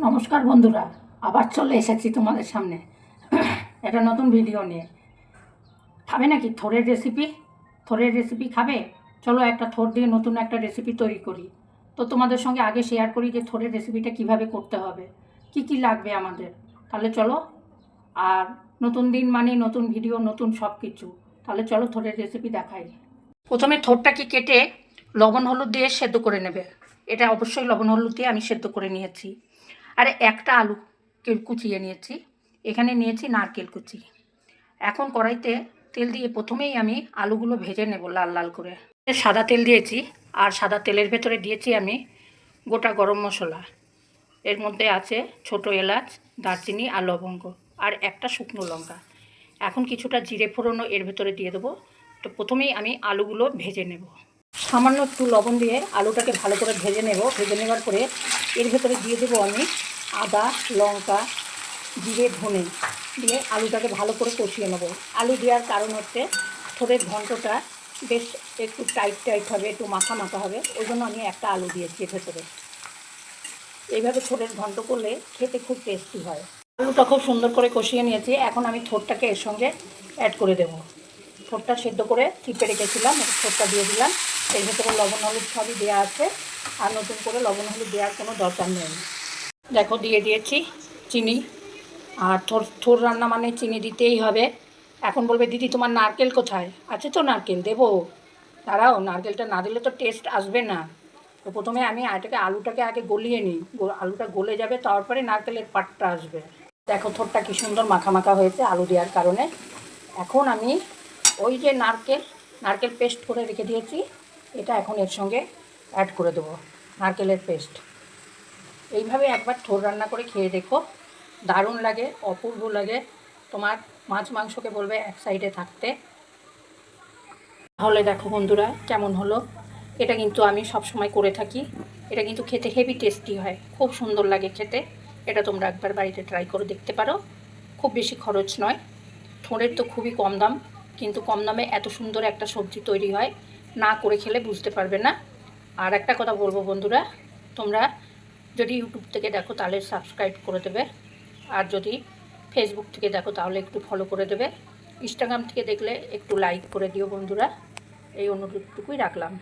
নমস্কার বন্ধুরা, আবার চলে এসেছি তোমাদের সামনে একটা নতুন ভিডিও নিয়ে। খাবে নাকি থোড়ের রেসিপি? থোড়ের রেসিপি খাবে? চলো একটা থোড় দিয়ে নতুন একটা রেসিপি তৈরি করি। তো তোমাদের সঙ্গে আগে শেয়ার করি যে থোড়ের রেসিপিটা কিভাবে করতে হবে, কি কি লাগবে আমাদের। তাহলে চলো, আর নতুন দিন মানে নতুন ভিডিও, নতুন সব কিছু। তাহলে চলো থোড়ের রেসিপি দেখাই। প্রথমে থোড়টাকে কেটে লবণ হলুদ দিয়ে সেদ্ধ করে নেবে। এটা অবশ্যই লবণ হলুদ দিয়ে আমি সেদ্ধ করে নিয়েছি। আর একটা আলু কুচিয়ে নিয়েছি। এখানে নিয়েছি নারকেল কুচি। এখন কড়াইতে তেল দিয়ে প্রথমেই আমি আলুগুলো ভেজে নেব লাল লাল করে। সাদা তেল দিয়েছি, আর সাদা তেলের ভেতরে দিয়েছি আমি গোটা গরম মশলা। এর মধ্যে আছে ছোট এলাচ, দারচিনি আর লবঙ্গ, আর একটা শুকনো লঙ্কা। এখন কিছুটা জিরে ফোড়নও এর ভেতরে দিয়ে দেবো। তো প্রথমেই আমি আলুগুলো ভেজে নেব। সামান্য একটু লবণ দিয়ে আলুটাকে ভালো করে ভেজে নেব। ভেজে নেওয়ার পরে এর ভেতরে দিয়ে দেবো আমি আদা, লঙ্কা, জিরে, ধনে দিয়ে আলুটাকে ভালো করে কষিয়ে নেব। আলু দেওয়ার কারণ হচ্ছে থোড়ের ঘন্টটা বেশ একটু টাইট টাইট হবে, একটু মাখা মাখা হবে, ওই জন্য আমি একটা আলু দিয়েছি এর ভেতরে। এইভাবে থোড়ের ঘন্ট করলে খেতে খুব টেস্টি হয়। আলুটা খুব সুন্দর করে কষিয়ে নিয়েছি। এখন আমি থোড়টাকে এর সঙ্গে অ্যাড করে দেবো। থোড়টা সেদ্ধ করে চিপে রেখেছিলাম, থোড়টা দিয়ে দিলাম। এর ভেতরে লবণ হলুদ সবই দেওয়া আছে, আর নতুন করে লবণ হলুদ দেওয়ার কোনো দরকার নেই। দেখো দিয়ে দিয়েছি চিনি। আর থোড় রান্না মানে চিনি দিতেই হবে। এখন বলবে দিদি তোমার নারকেল কোথায়? আছে তো নারকেল, দেবো। দাঁড়াও, নারকেলটা না দিলে তো টেস্ট আসবে না। তো প্রথমে আমি আলুটাকে আগে গলিয়ে নিই। আলুটা গলে যাবে, তারপরে নারকেলের পাটটা আসবে। দেখো থোড়টা কি সুন্দর মাখা মাখা হয়েছে আলু দেওয়ার কারণে। এখন আমি ওই যে নারকেল পেস্ট করে রেখে দিয়েছি, এটা এখন এর সঙ্গে অ্যাড করে দেবো, নারকেলের পেস্ট। এইভাবে একবার থোড় রান্না করে খেয়ে দেখো, দারুণ লাগে, অপূর্ব লাগে। তোমার মাছ মাংসকে বলবে এক সাইডে থাকতে। তাহলে দেখো বন্ধুরা কেমন হলো। এটা কিন্তু আমি সব সময় করে থাকি। এটা কিন্তু খেতে হেভি টেস্টি হয়, খুব সুন্দর লাগে খেতে। এটা তোমরা একবার বাড়িতে ট্রাই করে দেখতে পারো। খুব বেশি খরচ নয়। থোড়ের তো খুবই কম দাম, কিন্তু কম দামে এত সুন্দর একটা সবজি তৈরি হয়, না করে খেলে বুঝতে পারবে না। আর একটা কথা বলবো বন্ধুরা, তোমরা যদি ইউটিউব থেকে দেখো তাহলে সাবস্ক্রাইব করে দেবে, আর যদি ফেসবুক থেকে দেখো তাহলে একটু ফলো করে দেবে, ইনস্টাগ্রাম থেকে দেখলে একটু লাইক করে দিও বন্ধুরা। এই অনুরোধটুকুই রাখলাম।